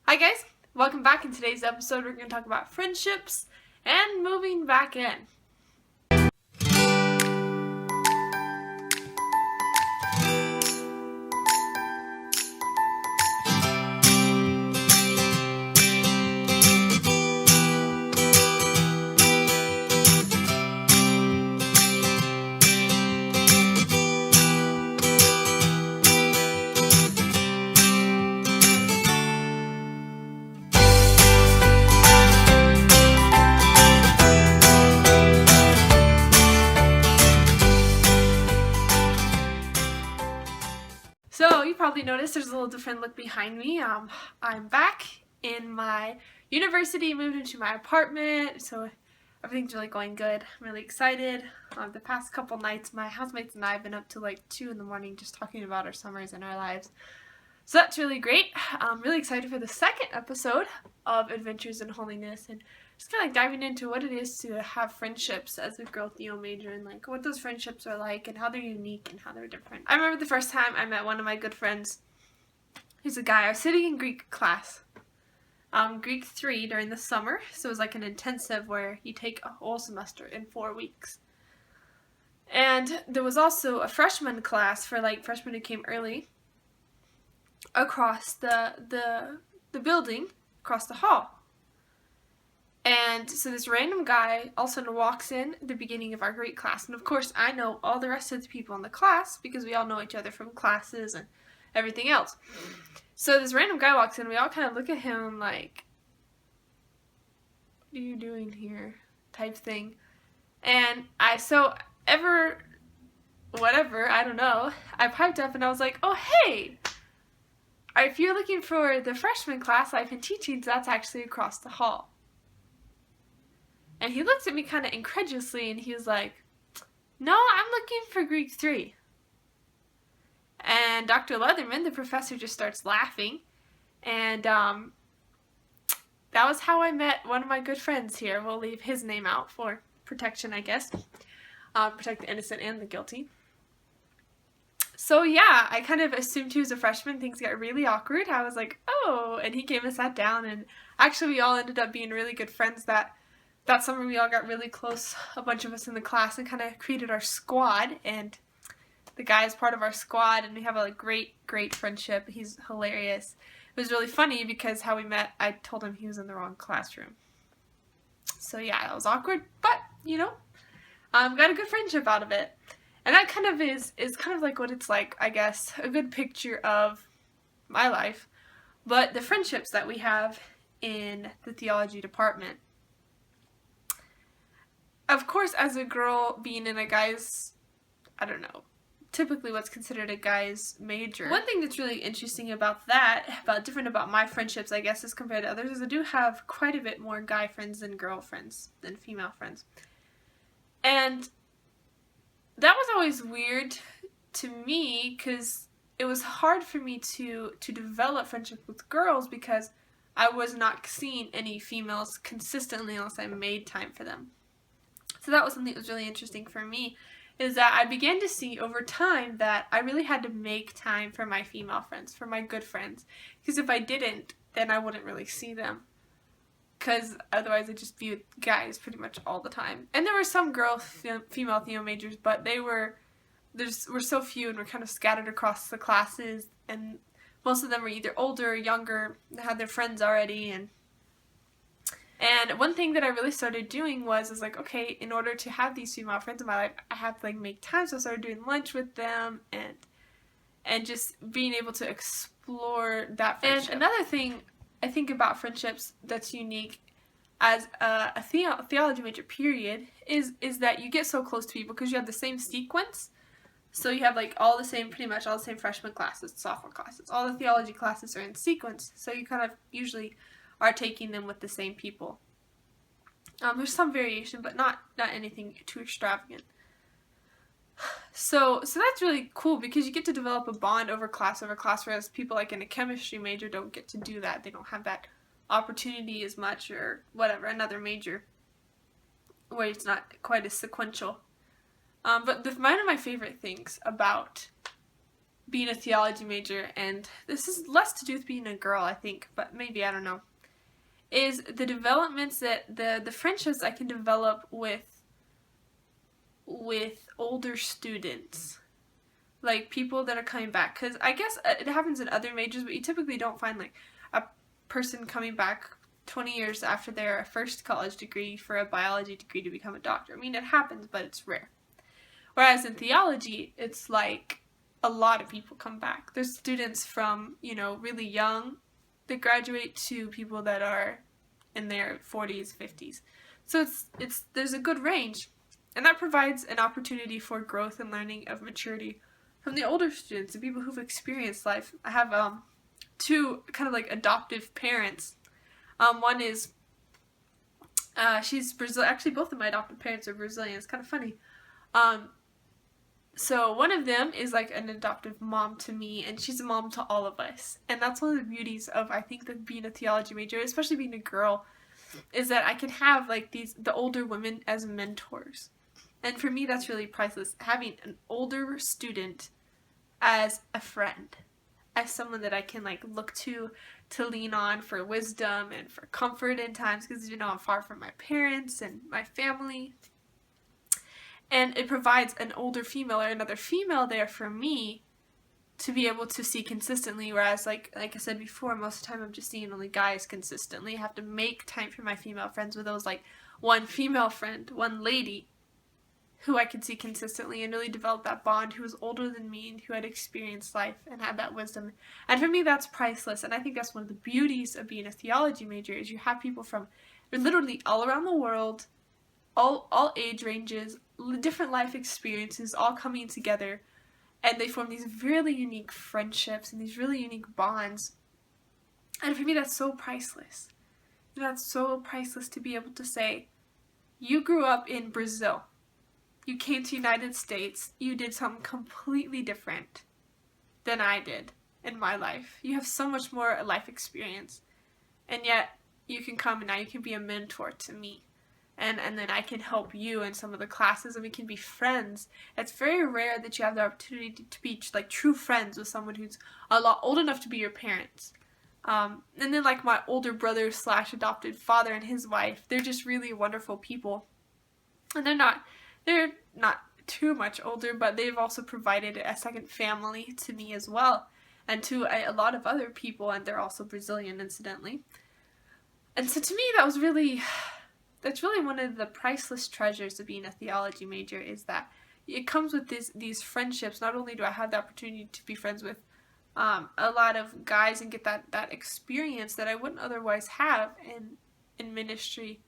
Hi guys, welcome back. In today's episode we're going to talk about friendships and moving back in. So you probably noticed there's a little different look behind me. I'm back in my university, moved into my apartment, so everything's really going good. I'm really excited. The past couple nights, my housemates and I have been up to like 2 in the morning just talking about our summers and our lives. So that's really great. I'm really excited for the second episode of Adventures in Holiness and just kind of like diving into what it is to have friendships as a girl Theo major and like what those friendships are like and how they're unique and how they're different. I remember the first time I met one of my good friends. He's a guy. I was sitting in Greek class, Greek 3 during the summer. So it was like an intensive where you take a whole semester in 4 weeks. And there was also a freshman class for like freshmen who came early across the building, across the hall. And so this random guy all of a sudden walks in at the beginning of our Greek class. And of course, I know all the rest of the people in the class because we all know each other from classes and everything else. So this random guy walks in. We all kind of look at him like, what are you doing here? Type thing. And I don't know, I piped up and I was like, oh, hey, if you're looking for the freshman class I've been teaching, that's actually across the hall. And he looked at me kind of incredulously and he was like, no, I'm looking for Greek 3. And Dr. Leatherman, the professor, just starts laughing. And that was how I met one of my good friends here. We'll leave his name out for protection, I guess. Protect the innocent and the guilty. So yeah, I kind of assumed he was a freshman. Things got really awkward. I was like, oh, and he came and sat down. And actually we all ended up being really good friends that summer. We all got really close, a bunch of us in the class, and kind of created our squad, and the guy is part of our squad, and we have a great friendship. He's hilarious. It was really funny because how we met, I told him he was in the wrong classroom. So yeah, that was awkward, but got a good friendship out of it. And that kind of is kind of like what it's like, I guess, a good picture of my life, but the friendships that we have in the theology department. Of course, as a girl being in a guy's, typically what's considered a guy's major. One thing that's really interesting about different about my friendships, I guess, as compared to others, is I do have quite a bit more guy friends than girl friends, than female friends. And that was always weird to me because it was hard for me to develop friendship with girls because I was not seeing any females consistently unless I made time for them. So that was something that was really interesting for me, is that I began to see over time that I really had to make time for my female friends, for my good friends. Because if I didn't, then I wouldn't really see them. Because otherwise I'd just be with guys pretty much all the time. And there were some female Theo majors, but were so few and were kind of scattered across the classes. And most of them were either older or younger, had their friends already, and one thing that I really started doing was like, okay, in order to have these female friends in my life, I have to like make time. So I started doing lunch with them and just being able to explore that friendship. And another thing I think about friendships that's unique as a theology major period is that you get so close to people because you have the same sequence. So you have like pretty much all the same freshman classes, sophomore classes. All the theology classes are in sequence. So you kind of usually are taking them with the same people. There's some variation, but not anything too extravagant. So that's really cool because you get to develop a bond over class, whereas people like in a chemistry major don't get to do that. They don't have that opportunity as much, or whatever, another major where it's not quite as sequential. But one of my favorite things about theology major is that you get to develop a bond over class, whereas people like in a chemistry major don't get to do that. They don't have that opportunity as much, or whatever, another major where it's not quite as sequential. But the, one of my favorite things about theology major is that you get to develop a bond over class, whereas people like in a chemistry major don't get to do that. They don't have that opportunity as much, or whatever, another major where it's not quite as sequential. being a theology major, and this is less to do with being a girl, I think, but maybe, I don't know, is the developments that the friendships I can develop with older students, like people that are coming back, because I guess it happens in other majors, but you typically don't find like a person coming back 20 years after their first college degree for a biology degree to become a doctor. I mean, it happens, but it's rare. Whereas in theology, it's like a lot of people come back. There's students from, really young that graduate to people that are in their 40s, 50s. So there's a good range. And that provides an opportunity for growth and learning of maturity from the older students, the people who've experienced life. I have two kind of like adoptive parents. One is, she's Brazil. Actually, both of my adoptive parents are Brazilian. It's kind of funny. So one of them is like an adoptive mom to me, and she's a mom to all of us. And that's one of the beauties of, I think, that being a theology major, especially being a girl, is that I can have like the older women as mentors. And for me, that's really priceless. Having an older student as a friend, as someone that I can like look to lean on for wisdom and for comfort in times, because I'm far from my parents and my family. And it provides an older female or another female there for me to be able to see consistently, whereas like I said before, most of the time I'm just seeing only guys consistently. I have to make time for my female friends with those like one female friend, one lady who I could see consistently and really develop that bond, who was older than me and who had experienced life and had that wisdom. And for me, that's priceless. And I think that's one of the beauties of being a theology major, is you have people from literally all around the world, all age ranges, different life experiences, all coming together, and they form these really unique friendships and these really unique bonds. And for me, that's so priceless. That's so priceless to be able to say, you grew up in Brazil. You came to the United States. You did something completely different than I did in my life. You have so much more life experience. And yet, you can come and now you can be a mentor to me. And then I can help you in some of the classes, and we can be friends. It's very rare that you have the opportunity to be like true friends with someone who's a lot old enough to be your parents. And then like my older brother / adopted father and his wife, they're just really wonderful people. And they're not too much older, but they've also provided a second family to me as well, and to a lot of other people, and they're also Brazilian, incidentally. And so to me, that's really one of the priceless treasures of being a theology major, is that it comes with these friendships. Not only do I have the opportunity to be friends with a lot of guys and get that experience that I wouldn't otherwise have in ministry,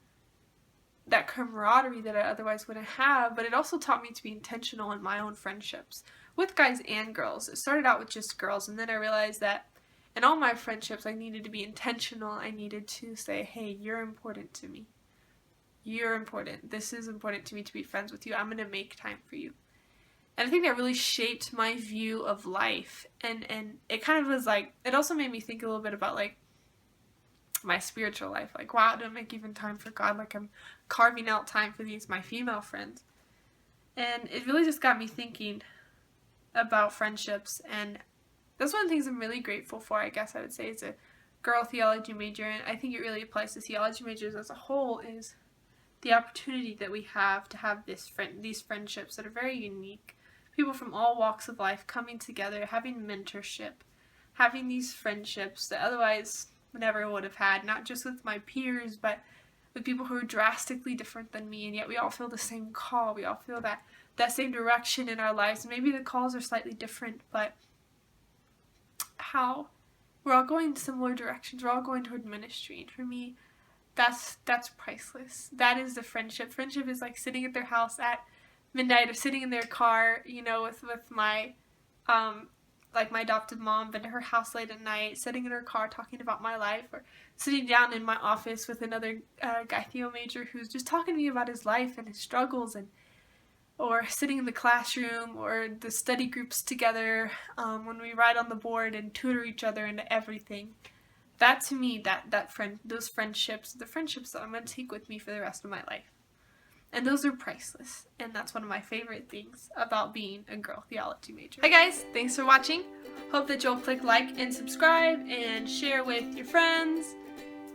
that camaraderie that I otherwise wouldn't have, but it also taught me to be intentional in my own friendships with guys and girls. It started out with just girls, and then I realized that in all my friendships I needed to be intentional. I needed to say, hey, you're important to me. You're important. This is important to me to be friends with you. I'm going to make time for you. And I think that really shaped my view of life. And it kind of was like, it also made me think a little bit about like my spiritual life. Like, wow, I don't make even time for God. Like, I'm carving out time for my female friends. And it really just got me thinking about friendships. And that's one of the things I'm really grateful for, I guess I would say, as a girl theology major. And I think it really applies to theology majors as a whole, is the opportunity that we have to have these friendships that are very unique. People from all walks of life coming together, having mentorship, having these friendships that otherwise never would have had, not just with my peers, but with people who are drastically different than me, and yet we all feel the same call. We all feel that same direction in our lives. Maybe the calls are slightly different, but how we're all going similar directions. We're all going toward ministry, and for me, that's priceless. That is the friendship. Friendship is like sitting at their house at midnight, or sitting in their car, with my like my adopted mom, been to her house late at night, sitting in her car talking about my life, or sitting down in my office with another guy theo major who's just talking to me about his life and his struggles, or sitting in the classroom or the study groups together, when we write on the board and tutor each other into everything. That to me, those friendships, the friendships that I'm going to take with me for the rest of my life. And those are priceless. And that's one of my favorite things about being a girl theology major. Hi guys, thanks for watching. Hope that you'll click like and subscribe and share with your friends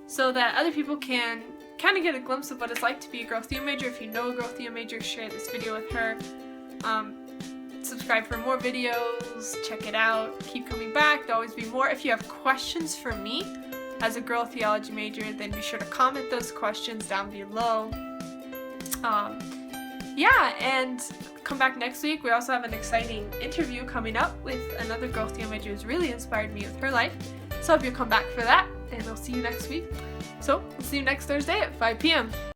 so that other people can kind of get a glimpse of what it's like to be a girl theo major. If you know a girl theo major, share this video with her. Subscribe for more videos, check it out, keep coming back, there'll always be more. If you have questions for me as a girl theology major, then be sure to comment those questions down below. Yeah, and come back next week. We also have an exciting interview coming up with another girl theo major who's really inspired me with her life. So I hope you'll come back for that, and I'll see you next week. So, we'll see you next Thursday at 5 p.m.